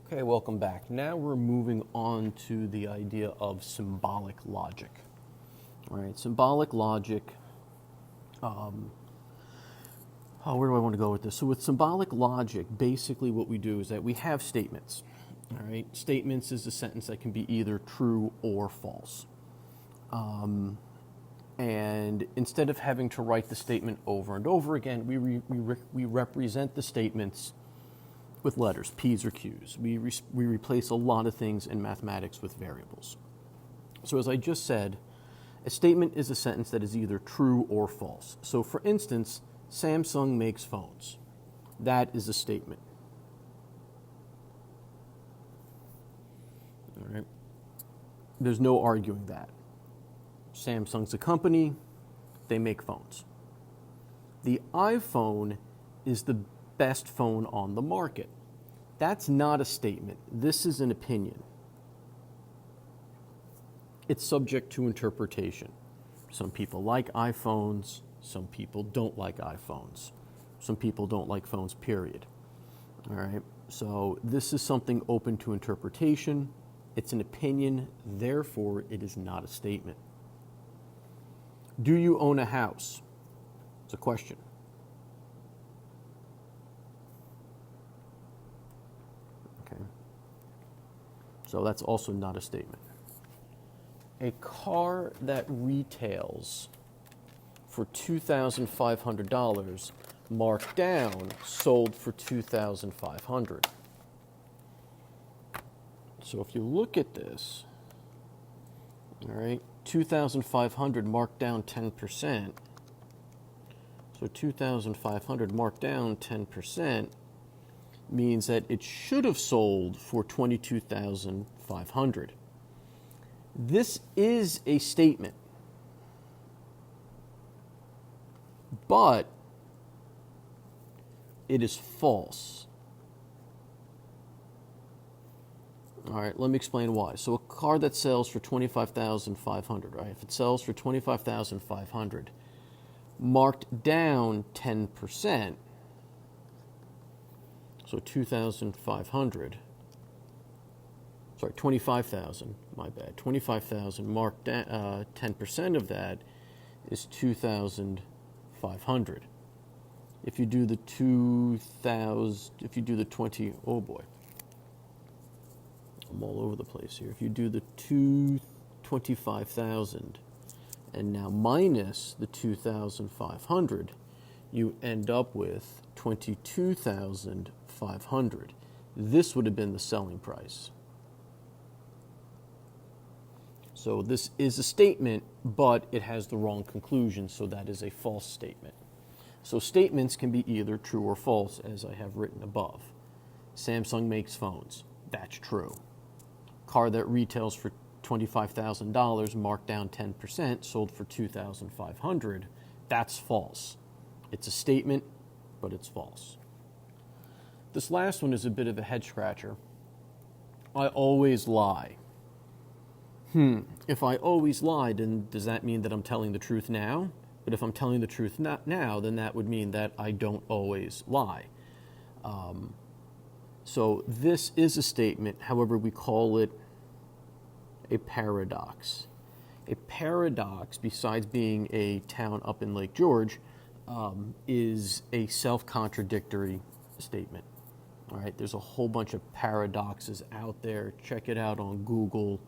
Okay, welcome back. Now we're moving on to the idea of symbolic logic. All right, symbolic logic. Where do I want to go with this? So with symbolic logic, basically what we do is that we have statements. All right, statements is a sentence that can be either true or false. And instead of having to write the statement over and over again, we represent the statements with letters, P's or Q's. We replace a lot of things in mathematics with variables. So as I just said, a statement is a sentence that is either true or false. So for instance, Samsung makes phones. That is a statement. All right. There's no arguing that. Samsung's a company, they make phones. The iPhone is the best phone on the market. That's not a statement. This is an opinion. It's subject to interpretation. Some people like iPhones, some people don't like iPhones. Some people don't like phones, period. All right? So this is something open to interpretation. It's an opinion, therefore it is not a statement. Do you own a house? It's a question. Okay. So that's also not a statement. A car that retails for $2,500 marked down sold for $2,500. So if you look at this, all right, 2,500 marked down 10%. So 2,500 marked down 10% means that it should have sold for 22,500. This is a statement, but it is false. All right, let me explain why. So a car that sells for $25,500, right? If it sells for $25,500, marked down 10%, so 2,500. Sorry, 25,000. My bad. 25,000 marked down. 10% of that is 2,500. If you do the 2,000, if you do the 20, oh boy. I'm all over the place here. If you do the 25,000 and now minus the 2,500, you end up with 22,500. This would have been the selling price. So this is a statement, but it has the wrong conclusion, so that is a false statement. So statements can be either true or false, as I have written above. Samsung makes phones. That's true. Car that retails for $25,000, marked down 10%, sold for $2,500. That's false. It's a statement, but it's false. This last one is a bit of a head scratcher. I always lie. If I always lie, then does that mean that I'm telling the truth now? But if I'm telling the truth now, then that would mean that I don't always lie. So this is a statement, however, we call it a paradox. A paradox, besides being a town up in Lake George, is a self-contradictory statement. All right, there's a whole bunch of paradoxes out there. Check it out on Google.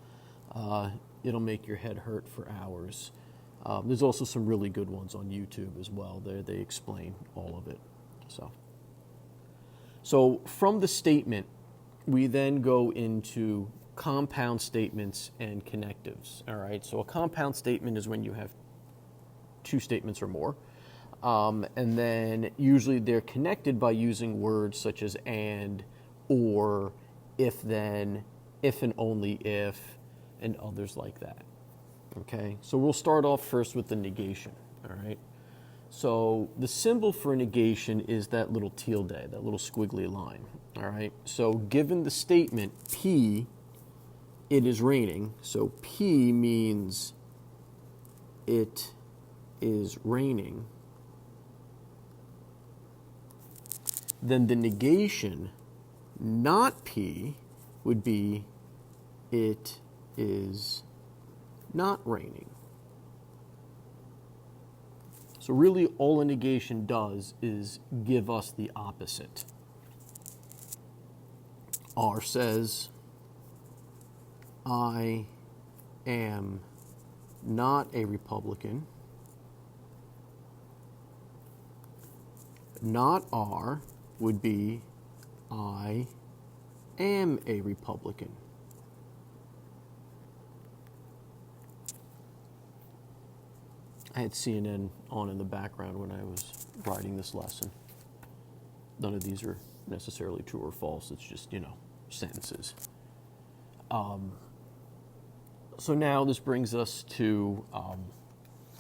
It'll make your head hurt for hours. There's also some really good ones on YouTube as well. They explain all of it. So from the statement, we then go into compound statements and connectives. All right, so a compound statement is when you have two statements or more. And then usually they're connected by using words such as and, or, if then, if and only if, and others like that. Okay, so we'll start off first with the negation. All right, so the symbol for negation is that little tilde, that little squiggly line. All right, so given the statement P, it is raining. So P means it is raining. Then the negation not P would be it is not raining. So really all a negation does is give us the opposite. R says, I am not a Republican. Not R would be, I am a Republican. I had CNN on in the background when I was writing this lesson. None of these are necessarily true or false. It's just, sentences. So now this brings us to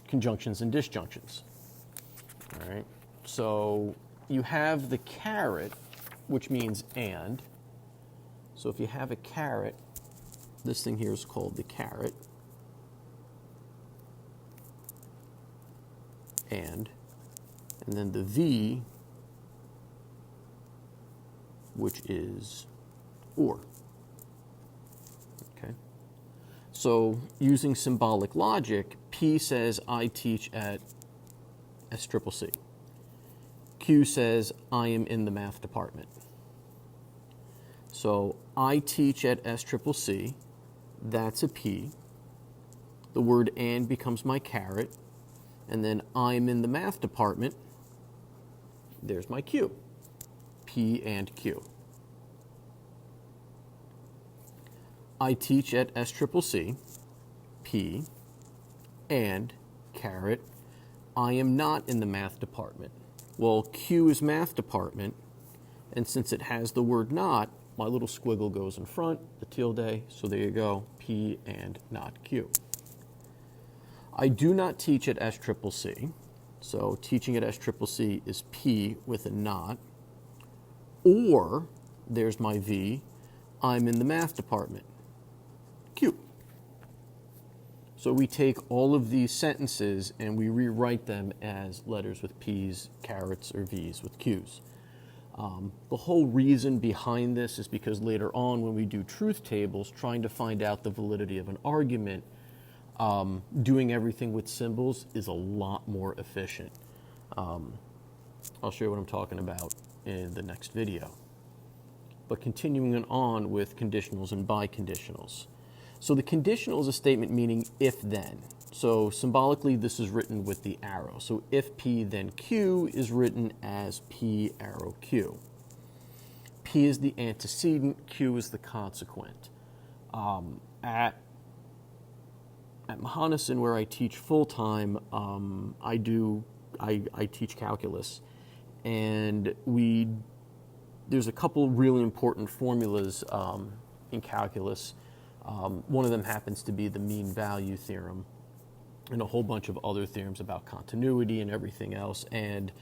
conjunctions and disjunctions. All right. So you have the caret, which means and. So if you have a caret, this thing here is called the caret. And then the V, which is or. Okay. So using symbolic logic, P says I teach at SCCC. Q says I am in the math department. So I teach at SCCC, that's a P. The word and becomes my caret. And then I'm in the math department, there's my Q. P and Q. I teach at SCCC, P, and caret, I am not in the math department. Well, Q is math department, and since it has the word not, my little squiggle goes in front, the tilde, so there you go, P and not Q. I do not teach at SCCC, so teaching at SCCC is P with a not, or, there's my V, I'm in the math department, Q. So we take all of these sentences and we rewrite them as letters with P's, carets, or V's with Q's. The whole reason behind this is because later on when we do truth tables, trying to find out the validity of an argument, doing everything with symbols is a lot more efficient. I'll show you what I'm talking about in the next video. But continuing on with conditionals and biconditionals. So the conditional is a statement meaning if then. So symbolically this is written with the arrow. So if P then Q is written as P arrow Q. P is the antecedent, Q is the consequent. At Mahonison, where I teach full-time, I teach calculus, and there's a couple really important formulas in calculus. One of them happens to be the mean value theorem, and a whole bunch of other theorems about continuity and everything else. And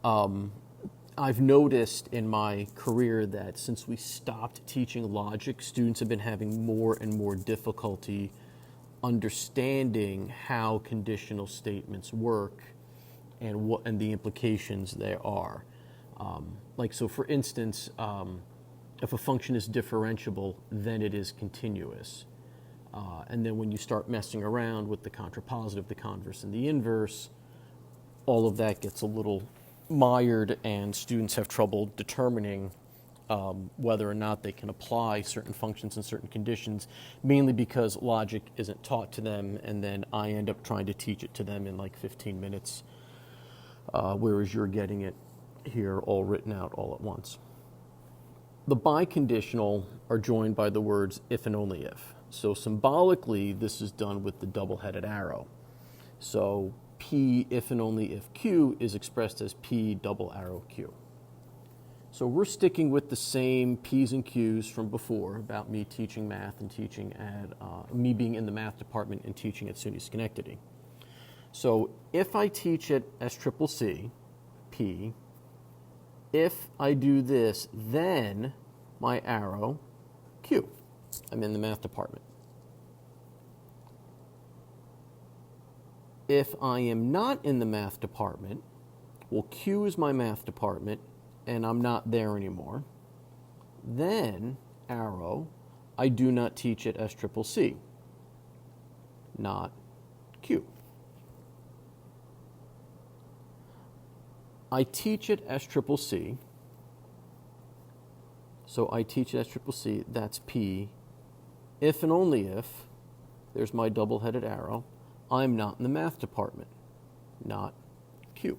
I've noticed in my career that since we stopped teaching logic, students have been having more and more difficulty understanding how conditional statements work and the implications there are. So for instance, if a function is differentiable, then it is continuous. And then when you start messing around with the contrapositive, the converse, and the inverse, all of that gets a little mired, and students have trouble determining whether or not they can apply certain functions in certain conditions, mainly because logic isn't taught to them, and then I end up trying to teach it to them in like 15 minutes, whereas you're getting it here all written out all at once. The biconditional are joined by the words if and only if. So symbolically, this is done with the double-headed arrow. So P if and only if Q is expressed as P double arrow Q. So we're sticking with the same P's and Q's from before about me teaching math and teaching at, me being in the math department and teaching at SUNY Schenectady. So if I teach at SCCC, P, if I do this, then my arrow, Q. I'm in the math department. If I am not in the math department, well, Q is my math department, and I'm not there anymore, Then, arrow, I do not teach at SCCC, not Q. I teach at SCCC, so I teach at SCCC, that's P. If and only if, there's my double-headed arrow, I'm not in the math department, not Q.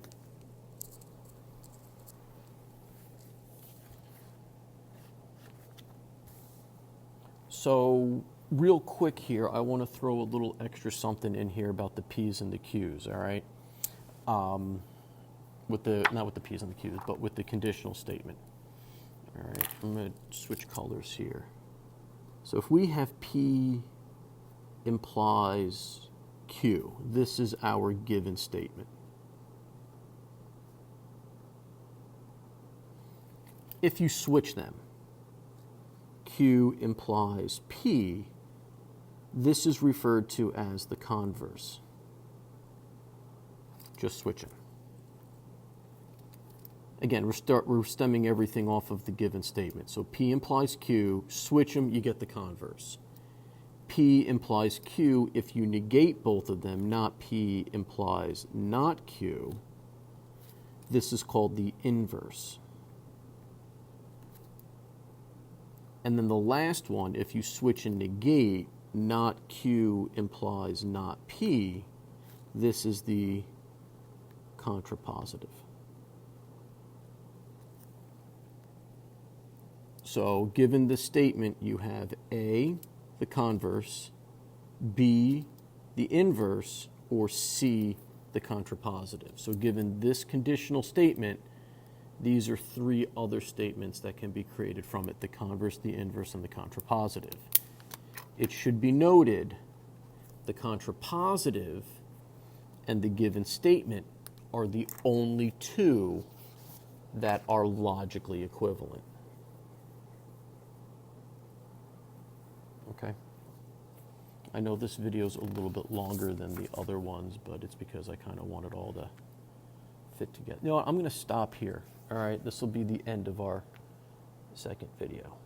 So real quick here, I want to throw a little extra something in here about the P's and the Q's, all right? Not with the P's and the Q's, but with the conditional statement. All right, I'm going to switch colors here. So if we have P implies Q, this is our given statement. If you switch them, Q implies P, this is referred to as the converse. Just switching. Again, we're stemming everything off of the given statement. So P implies Q, switch them, you get the converse. P implies Q, if you negate both of them, not P implies not Q, this is called the inverse. And then the last one, if you switch and negate, not Q implies not P, this is the contrapositive. So given the statement, you have A, the converse, B, the inverse, or C, the contrapositive. So given this conditional statement, these are three other statements that can be created from it: the converse, the inverse, and the contrapositive. It should be noted the contrapositive and the given statement are the only two that are logically equivalent. Okay? I know this video is a little bit longer than the other ones, but it's because I kind of want it all to fit together. You know what? I'm going to stop here. All right? This will be the end of our second video.